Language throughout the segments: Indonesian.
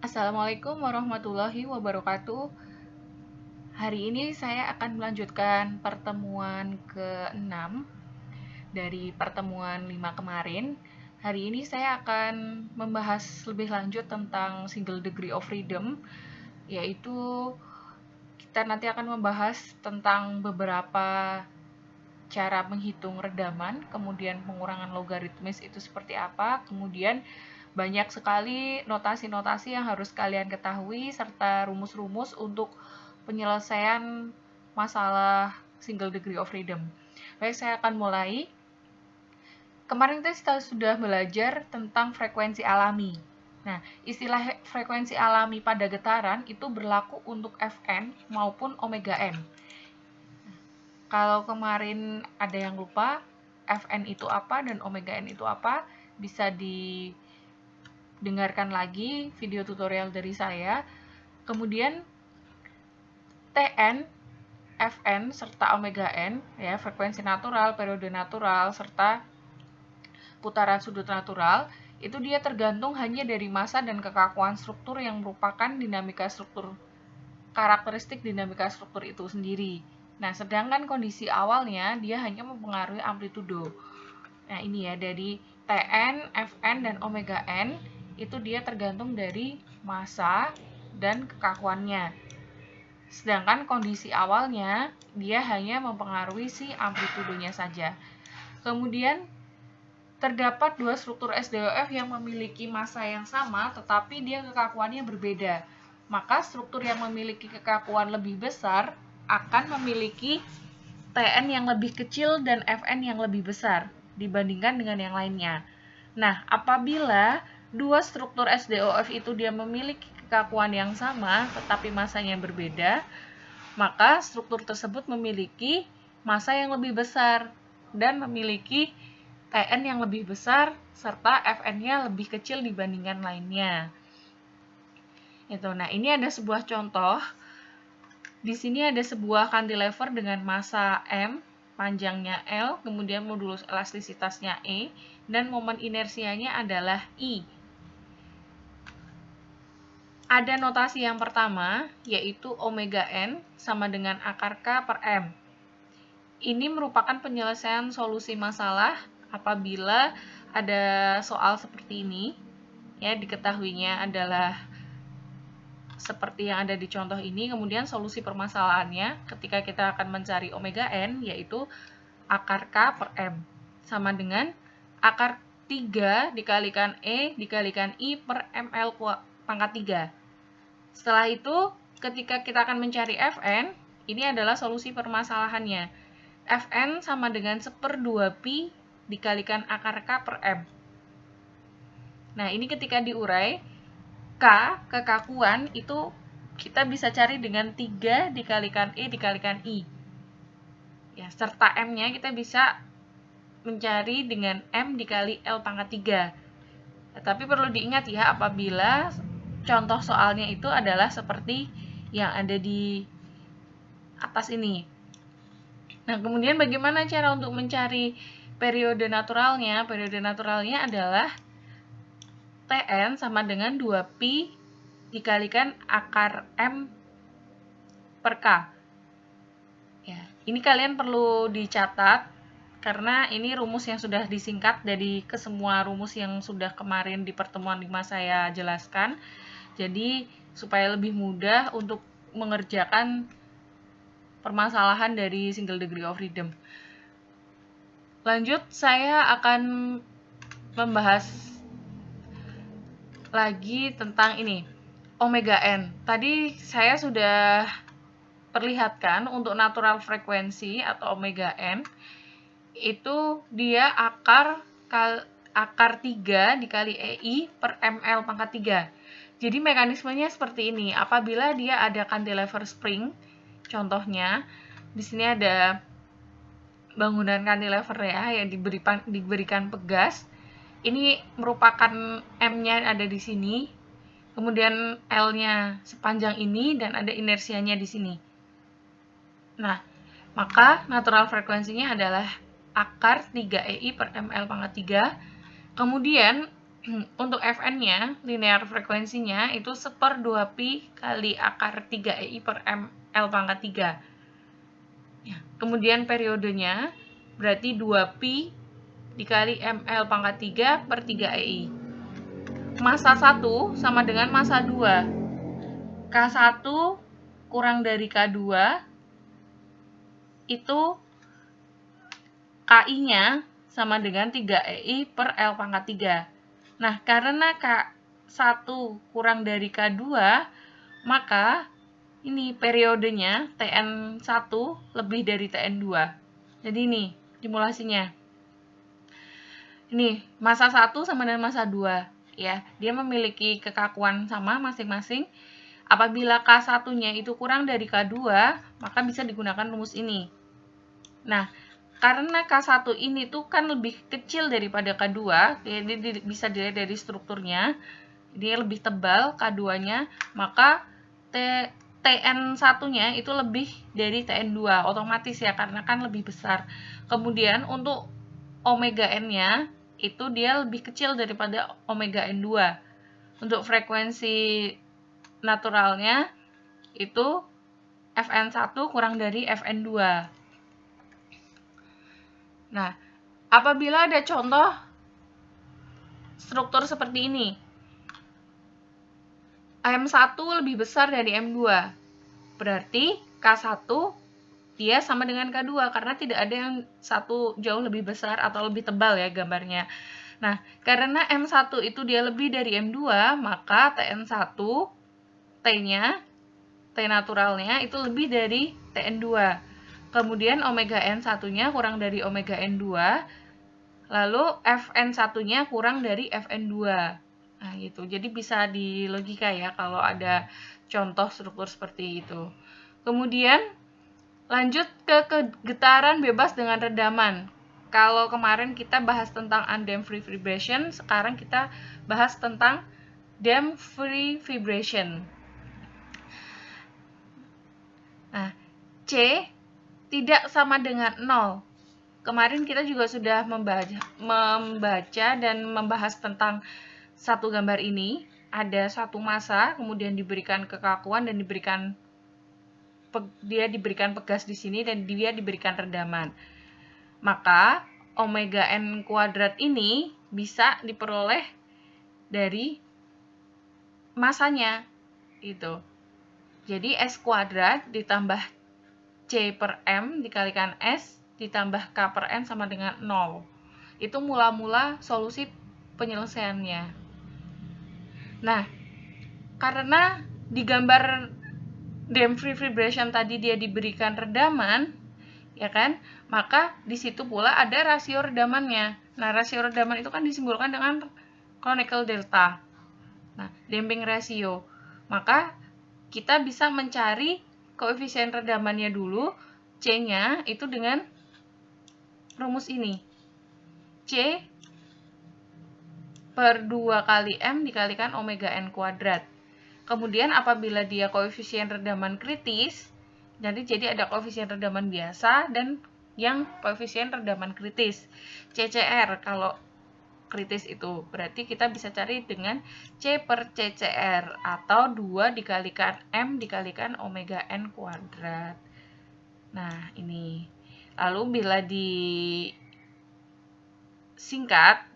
Assalamualaikum warahmatullahi wabarakatuh. Hari ini saya akan melanjutkan pertemuan ke-6 dari pertemuan 5 kemarin. Hari ini saya akan membahas lebih lanjut tentang single degree of freedom, yaitu kita nanti akan membahas tentang beberapa cara menghitung redaman, kemudian pengurangan logaritmis itu seperti apa, kemudian banyak sekali notasi-notasi yang harus kalian ketahui serta rumus-rumus untuk penyelesaian masalah single degree of freedom. Baik, saya akan mulai. Kemarin kita sudah belajar tentang frekuensi alami. Nah, istilah frekuensi alami pada getaran itu berlaku untuk Fn maupun omega n. Kalau kemarin ada yang lupa, Fn itu apa dan omega n itu apa, bisa didengarkan lagi video tutorial dari saya. Kemudian Tn, Fn, serta omega n, ya, frekuensi natural, periode natural, serta putaran sudut natural, itu dia tergantung hanya dari massa dan kekakuan struktur yang merupakan dinamika struktur, karakteristik dinamika struktur itu sendiri. Nah, sedangkan kondisi awalnya dia hanya mempengaruhi amplitudo. Nah, ini ya, dari Tn, Fn, dan omega n itu dia tergantung dari massa dan kekakuannya. Sedangkan kondisi awalnya dia hanya mempengaruhi si amplitudonya saja. Kemudian terdapat dua struktur SDOF yang memiliki massa yang sama tetapi dia kekakuannya berbeda. Maka struktur yang memiliki kekakuan lebih besar akan memiliki Tn yang lebih kecil dan Fn yang lebih besar dibandingkan dengan yang lainnya. Nah, apabila dua struktur SDOF itu dia memiliki kekakuan yang sama tetapi massanya berbeda, maka struktur tersebut memiliki massa yang lebih besar dan memiliki Tn yang lebih besar serta Fn-nya lebih kecil dibandingkan lainnya. Nah, ini ada sebuah contoh. Di sini ada sebuah cantilever dengan massa M, panjangnya L, kemudian modulus elastisitasnya E, dan momen inersianya adalah I. Ada notasi yang pertama, yaitu omega n sama dengan akar K per M. Ini merupakan penyelesaian solusi masalah apabila ada soal seperti ini. Ya, diketahuinya adalah seperti yang ada di contoh ini. Kemudian solusi permasalahannya ketika kita akan mencari omega n, yaitu akar K per M sama dengan akar 3 dikalikan E dikalikan I per ML pangkat 3. Setelah itu, ketika kita akan mencari Fn, ini adalah solusi permasalahannya. Fn sama dengan 1/2 pi dikalikan akar K per M. Nah, ini ketika diurai, K, kekakuan, itu kita bisa cari dengan 3 dikalikan E dikalikan I. Ya, serta M-nya kita bisa mencari dengan M dikali L pangkat 3. Tapi perlu diingat ya, apabila contoh soalnya itu adalah seperti yang ada di atas ini. Nah, kemudian bagaimana cara untuk mencari periode naturalnya? Periode naturalnya adalah Tn sama dengan 2pi dikalikan akar M per K. Ya, ini kalian perlu dicatat karena ini rumus yang sudah disingkat dari kesemua rumus yang sudah kemarin di pertemuan 5 saya jelaskan. Jadi, supaya lebih mudah untuk mengerjakan permasalahan dari single degree of freedom. Lanjut, saya akan membahas lagi tentang ini, omega n. Tadi saya sudah perlihatkan untuk natural frekuensi atau omega n, itu dia akar 3 dikali EI per ML pangkat 3. Jadi mekanismenya seperti ini. Apabila dia ada cantilever spring, contohnya, di sini ada bangunan cantilever ya, yang diberikan pegas. Ini merupakan M-nya ada di sini, kemudian L-nya sepanjang ini, dan ada inersianya di sini. Nah, maka natural frekuensinya adalah akar 3EI per ML pangkat 3. Kemudian untuk Fn-nya, linear frekuensinya itu 1/2pi kali akar 3EI per M L pangkat 3. Ya, kemudian periodenya berarti 2pi dikali ML pangkat 3 per 3EI. Massa 1 sama dengan massa 2. K1 kurang dari K2 itu KI-nya sama dengan 3EI per L pangkat 3. Nah, karena K1 kurang dari K2, maka ini periodenya Tn1 lebih dari Tn2. Jadi ini simulasinya. Ini massa 1 sama dengan massa 2. Ya, dia memiliki kekakuan sama masing-masing. Apabila K1-nya itu kurang dari K2, maka bisa digunakan rumus ini. Nah, karena K1 ini tuh kan lebih kecil daripada K2, jadi bisa dilihat dari strukturnya, dia lebih tebal K2-nya, maka Tn1-nya itu lebih dari Tn2, otomatis ya, karena kan lebih besar. Kemudian untuk omega n-nya, itu dia lebih kecil daripada omega n2. Untuk frekuensi naturalnya, itu Fn1 kurang dari Fn2. Nah, apabila ada contoh struktur seperti ini, M1 lebih besar dari M2, berarti K1 dia sama dengan K2 karena tidak ada yang satu jauh lebih besar atau lebih tebal ya gambarnya. Nah, karena M1 itu dia lebih dari M2, maka Tn1 T-nya, T naturalnya itu lebih dari Tn2. Kemudian omega n1-nya kurang dari omega n2, lalu Fn1-nya kurang dari Fn2. Nah, gitu. Jadi bisa di logika ya kalau ada contoh struktur seperti itu. Kemudian lanjut ke getaran bebas dengan redaman. Kalau kemarin kita bahas tentang undamped free vibration, sekarang kita bahas tentang damped free vibration. Nah, C tidak sama dengan 0. Kemarin kita juga sudah membaca dan membahas tentang satu gambar ini. Ada satu massa, kemudian diberikan kekakuan dan dia diberikan pegas di sini dan dia diberikan redaman. Maka omega n kuadrat ini bisa diperoleh dari massanya itu. Jadi S kuadrat ditambah C per M dikalikan S ditambah K per N sama dengan 0. Itu mula-mula solusi penyelesaiannya. Nah, karena di gambar damped free vibration tadi dia diberikan redaman, ya kan? Maka di situ pula ada rasio redamannya. Nah, rasio redaman itu kan disimbolkan dengan Kronecker delta. Nah, damping ratio. Maka kita bisa mencari koefisien redamannya dulu, C-nya itu dengan rumus ini. C per 2 kali M dikalikan omega N kuadrat. Kemudian apabila dia koefisien redaman kritis, jadi ada koefisien redaman biasa dan yang koefisien redaman kritis. CCR kalau kritis itu. Berarti kita bisa cari dengan C per CCR atau 2 dikalikan M dikalikan omega N kuadrat. Nah, ini. Lalu bila disingkat,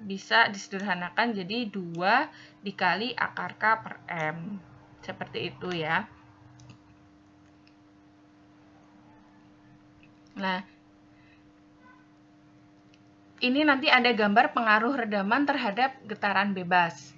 bisa disederhanakan jadi 2 dikali akar K per M. Seperti itu ya. Nah, ini nanti ada gambar pengaruh redaman terhadap getaran bebas.